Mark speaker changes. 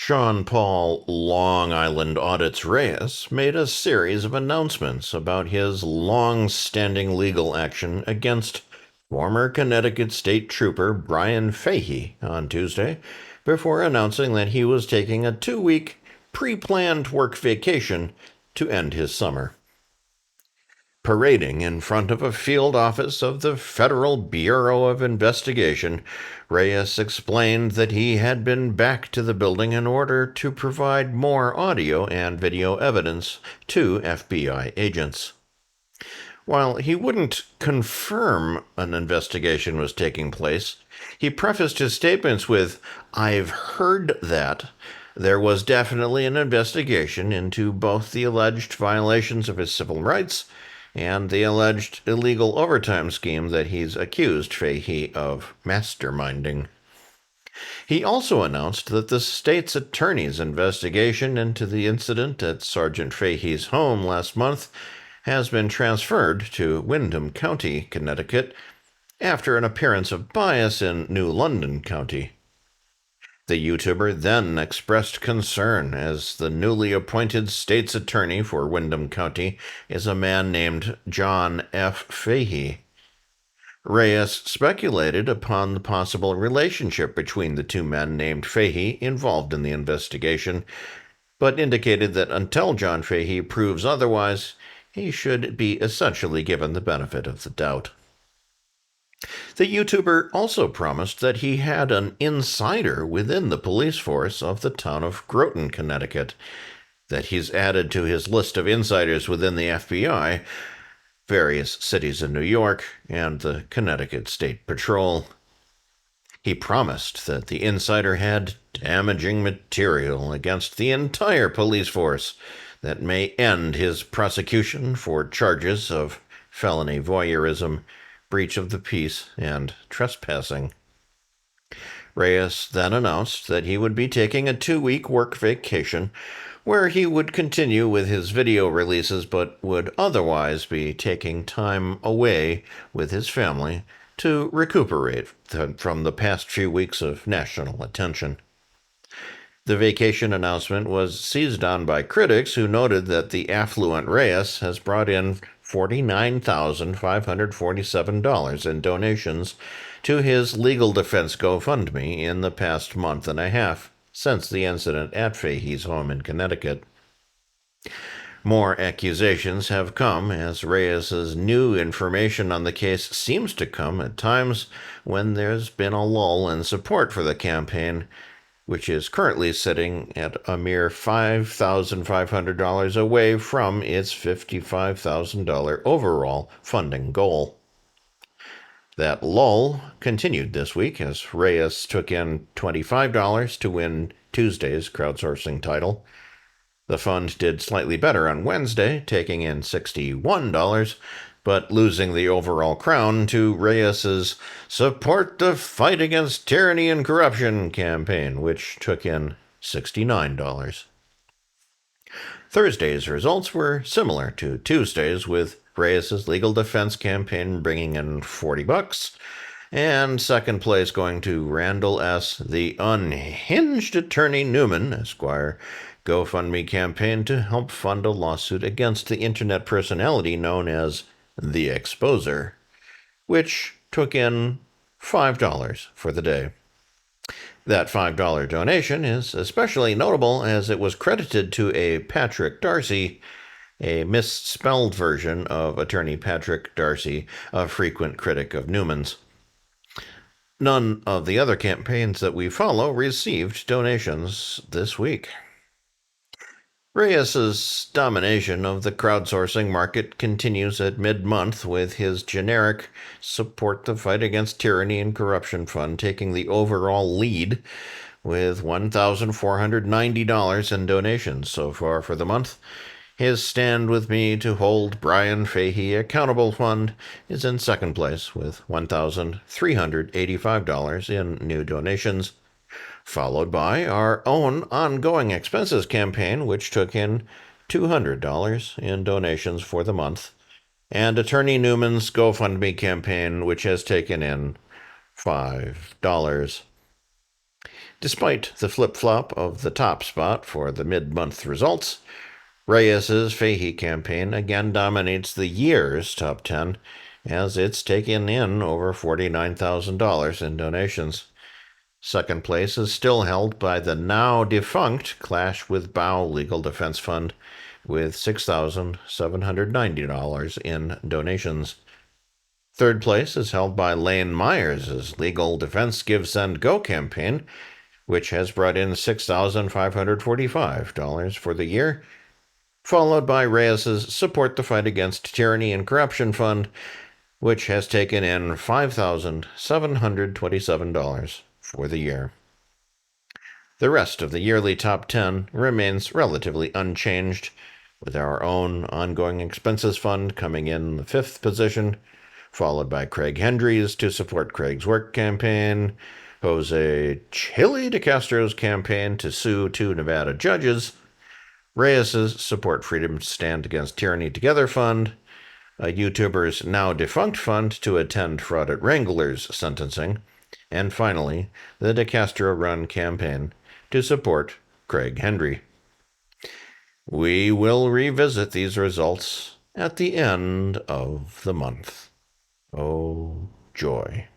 Speaker 1: SeanPaul Long Island Audits Reyes made a series of announcements about his long-standing legal action against former Connecticut State Trooper Brian Fahey on Tuesday, before announcing that he was taking a 2-week pre-planned work vacation to end his summer. Parading in front of a field office of the Federal Bureau of Investigation, Reyes explained that he had been back to the building in order to provide more audio and video evidence to FBI agents. While he wouldn't confirm an investigation was taking place, he prefaced his statements with, "I've heard that." There was definitely an investigation into both the alleged violations of his civil rights and the alleged illegal overtime scheme that he's accused Fahey of masterminding. He also announced that the state's attorney's investigation into the incident at Sergeant Fahey's home last month has been transferred to Windham County, Connecticut, after an appearance of bias in New London County. The YouTuber then expressed concern, as the newly appointed state's attorney for Windham County is a man named John F. Fahey. Reyes speculated upon the possible relationship between the two men named Fahey involved in the investigation, but indicated that until John Fahey proves otherwise, he should be essentially given the benefit of the doubt. The YouTuber also promised that he had an insider within the police force of the town of Groton, Connecticut, that he's added to his list of insiders within the FBI, various cities in New York, and the Connecticut State Patrol. He promised that the insider had damaging material against the entire police force that may end his prosecution for charges of felony voyeurism, breach of the peace, and trespassing. Reyes then announced that he would be taking a 2-week work vacation, where he would continue with his video releases but would otherwise be taking time away with his family to recuperate from the past few weeks of national attention. The vacation announcement was seized on by critics who noted that the affluent Reyes has brought in $49,547 in donations to his legal defense GoFundMe in the past month and a half since the incident at Fahey's home in Connecticut. More accusations have come as Reyes's new information on the case seems to come at times when there's been a lull in support for the campaign, which is currently sitting at a mere $5,500 away from its $55,000 overall funding goal. That lull continued this week as Reyes took in $25 to win Tuesday's crowdsourcing title. The fund did slightly better on Wednesday, taking in $61, but losing the overall crown to Reyes's Support the Fight Against Tyranny and Corruption campaign, which took in $69. Thursday's results were similar to Tuesday's, with Reyes's legal defense campaign bringing in $40, and second place going to Randall S., the unhinged attorney Newman, Esquire, GoFundMe campaign to help fund a lawsuit against the internet personality known as The Exposer, which took in $5 for the day. That $5 donation is especially notable as it was credited to a Patrick Darcy, a misspelled version of attorney Patrick Darcy, a frequent critic of Newman's. None of the other campaigns that we follow received donations this week. Reyes's domination of the crowdsourcing market continues at mid-month, with his generic Support the Fight Against Tyranny and Corruption fund taking the overall lead with $1,490 in donations so far for the month. His Stand With Me to Hold Brian Fahey Accountable fund is in second place with $1,385 in new donations, followed by our own Ongoing Expenses campaign, which took in $200 in donations for the month, and Attorney Newman's GoFundMe campaign, which has taken in $5. Despite the flip-flop of the top spot for the mid-month results, Reyes' Fahey campaign again dominates the year's top 10, as it's taken in over $49,000 in donations. Second place is still held by the now-defunct Clash with Bow Legal Defense Fund, with $6,790 in donations. Third place is held by Lane Myers' Legal Defense Give Send Go campaign, which has brought in $6,545 for the year, followed by Reyes' Support the Fight Against Tyranny and Corruption Fund, which has taken in $5,727 for the year. The rest of the yearly top 10 remains relatively unchanged, with our own ongoing expenses fund coming in the 5th position, followed by Craig Hendry's To Support Craig's Work campaign, Jose Chili de Castro's campaign to sue 2 Nevada judges, Reyes' Support Freedom Stand Against Tyranny Together fund, a YouTuber's now defunct fund to attend fraud at Wrangler's sentencing, and finally, the De Castro-run campaign to support Craig Hendry. We will revisit these results at the end of the month. Oh, joy.